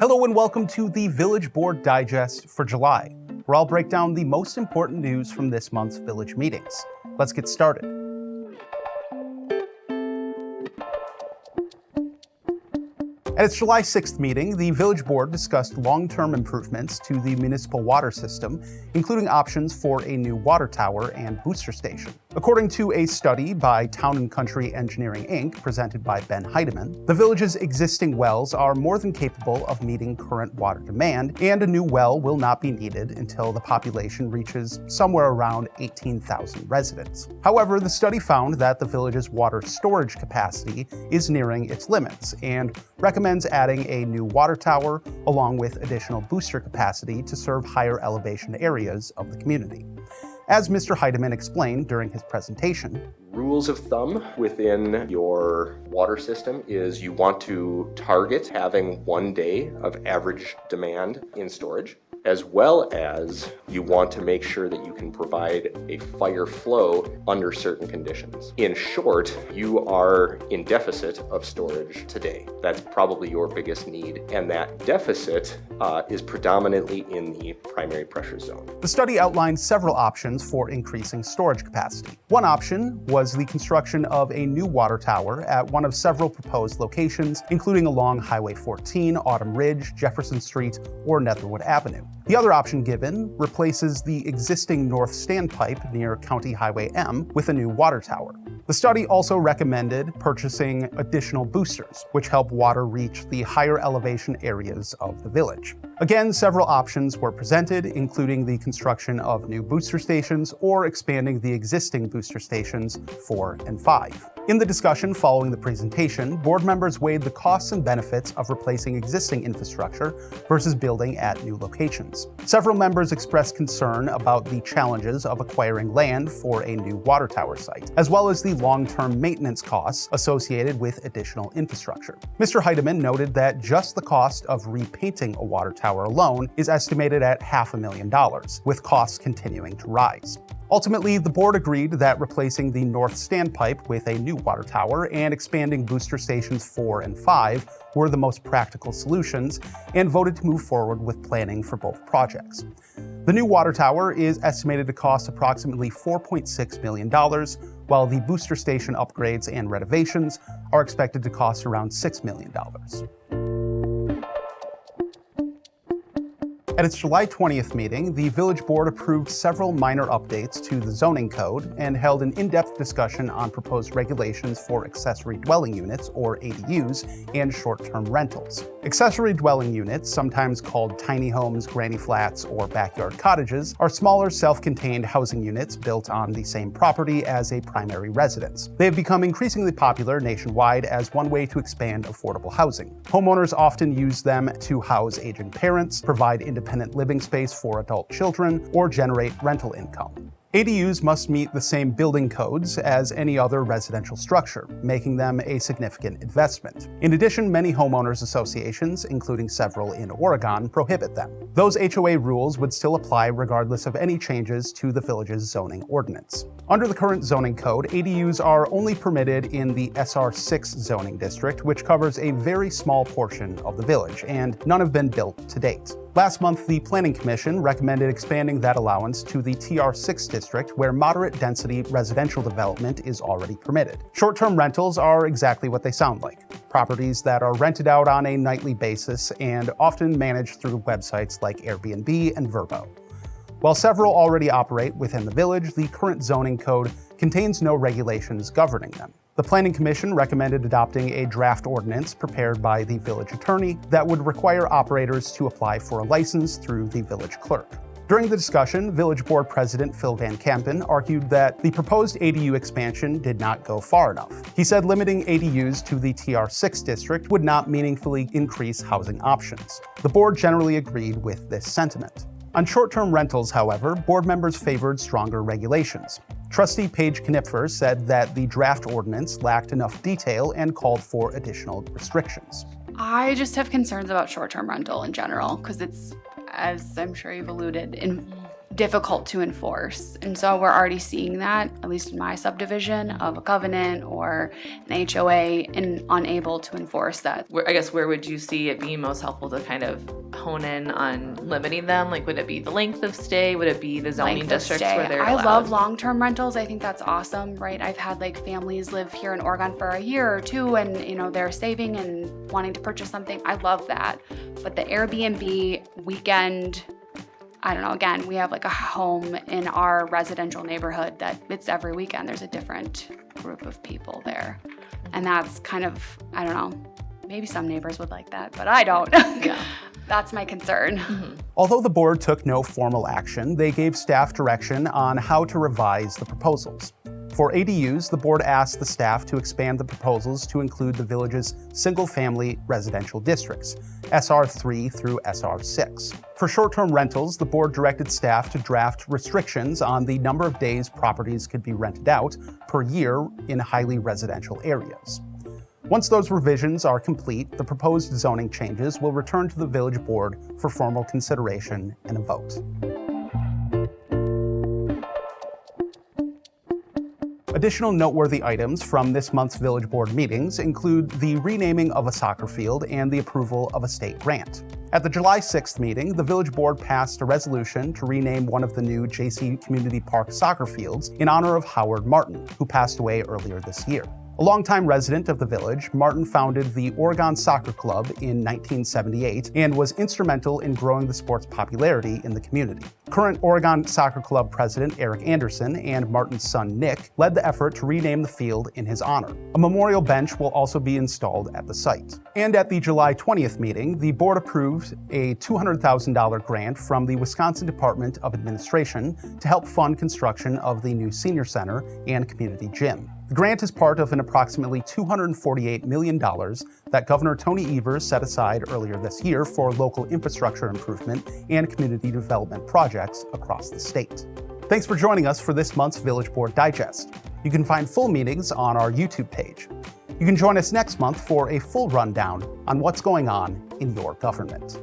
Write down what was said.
Hello and welcome to the Village Board Digest for July, where I'll break down the most important news from this month's village meetings. Let's get started. At its July 6th meeting, the Village Board discussed long-term improvements to the municipal water system, including options for a new water tower and booster station. According to a study by Town & Country Engineering, Inc., presented by Ben Heidemann, the village's existing wells are more than capable of meeting current water demand, and a new well will not be needed until the population reaches somewhere around 18,000 residents. However, the study found that the village's water storage capacity is nearing its limits, and recommends adding a new water tower along with additional booster capacity to serve higher elevation areas of the community. As Mr. Heidemann explained during his presentation, rules of thumb within your water system is you want to target having 1 day of average demand in storage, as well as you want to make sure that you can provide a fire flow under certain conditions. In short, you are in deficit of storage today. That's probably your biggest need, and that deficit is predominantly in the primary pressure zone. The study outlined several options for increasing storage capacity. One option was the construction of a new water tower at one of several proposed locations, including along Highway 14, Autumn Ridge, Jefferson Street, or Netherwood Avenue. The other option given replaces the existing north standpipe near County Highway M with a new water tower. The study also recommended purchasing additional boosters, which help water reach the higher elevation areas of the village. Again, several options were presented, including the construction of new booster stations or expanding the existing booster stations 4 and 5. In the discussion following the presentation, board members weighed the costs and benefits of replacing existing infrastructure versus building at new locations. Several members expressed concern about the challenges of acquiring land for a new water tower site, as well as the long-term maintenance costs associated with additional infrastructure. Mr. Heidemann noted that just the cost of repainting a water tower alone is estimated at $500,000, with costs continuing to rise. Ultimately, the board agreed that replacing the north standpipe with a new water tower and expanding booster stations 4 and 5 were the most practical solutions, and voted to move forward with planning for both projects. The new water tower is estimated to cost approximately $4.6 million, while the booster station upgrades and renovations are expected to cost around $6 million. At its July 20th meeting, the Village Board approved several minor updates to the zoning code and held an in-depth discussion on proposed regulations for accessory dwelling units, or ADUs, and short-term rentals. Accessory dwelling units, sometimes called tiny homes, granny flats, or backyard cottages, are smaller self-contained housing units built on the same property as a primary residence. They have become increasingly popular nationwide as one way to expand affordable housing. Homeowners often use them to house aging parents, provide independent living space for adult children, or generate rental income. ADUs must meet the same building codes as any other residential structure, making them a significant investment. In addition, many homeowners associations, including several in Oregon, prohibit them. Those HOA rules would still apply regardless of any changes to the village's zoning ordinance. Under the current zoning code, ADUs are only permitted in the SR6 zoning district, which covers a very small portion of the village, and none have been built to date. Last month, the Planning Commission recommended expanding that allowance to the TR6 district, where moderate density residential development is already permitted. Short-term rentals are exactly what they sound like: properties that are rented out on a nightly basis and often managed through websites like Airbnb and Vrbo. While several already operate within the village, the current zoning code contains no regulations governing them. The Planning Commission recommended adopting a draft ordinance prepared by the village attorney that would require operators to apply for a license through the village clerk. During the discussion, Village Board President Phil Van Kampen argued that the proposed ADU expansion did not go far enough. He said limiting ADUs to the TR6 district would not meaningfully increase housing options. The board generally agreed with this sentiment. On short-term rentals, however, board members favored stronger regulations. Trustee Paige Knipfer said that the draft ordinance lacked enough detail and called for additional restrictions. I just have concerns about short-term rental in general because it's, as I'm sure you've alluded, difficult to enforce. And so we're already seeing that, at least in my subdivision, of a covenant or an HOA, and unable to enforce that. I guess where would you see it being most helpful to kind of hone in on limiting them? Like, would it be the length of stay? Would it be the zoning districts where they're allowed? I love long-term rentals. I think that's awesome, right? I've had like families live here in Oregon for a year or two, and they're saving and wanting to purchase something. I love that. But the Airbnb weekend, I don't know, again, we have like a home in our residential neighborhood that it's every weekend. There's a different group of people there. And that's kind of, I don't know, maybe some neighbors would like that, but I don't. Yeah. That's my concern. Mm-hmm. Although the board took no formal action, they gave staff direction on how to revise the proposals. For ADUs, the board asked the staff to expand the proposals to include the village's single-family residential districts, SR3 through SR6. For short-term rentals, the board directed staff to draft restrictions on the number of days properties could be rented out per year in highly residential areas. Once those revisions are complete, the proposed zoning changes will return to the village board for formal consideration and a vote. Additional noteworthy items from this month's village board meetings include the renaming of a soccer field and the approval of a state grant. At the July 6th meeting, the village board passed a resolution to rename one of the new JC Community Park soccer fields in honor of Howard Martin, who passed away earlier this year. A longtime resident of the village, Martin founded the Oregon Soccer Club in 1978 and was instrumental in growing the sport's popularity in the community. Current Oregon Soccer Club president Eric Anderson and Martin's son Nick led the effort to rename the field in his honor. A memorial bench will also be installed at the site. And at the July 20th meeting, the board approved a $200,000 grant from the Wisconsin Department of Administration to help fund construction of the new senior center and community gym. The grant is part of an approximately $248 million that Governor Tony Evers set aside earlier this year for local infrastructure improvement and community development projects across the state. Thanks for joining us for this month's Village Board Digest. You can find full meetings on our YouTube page. You can join us next month for a full rundown on what's going on in your government.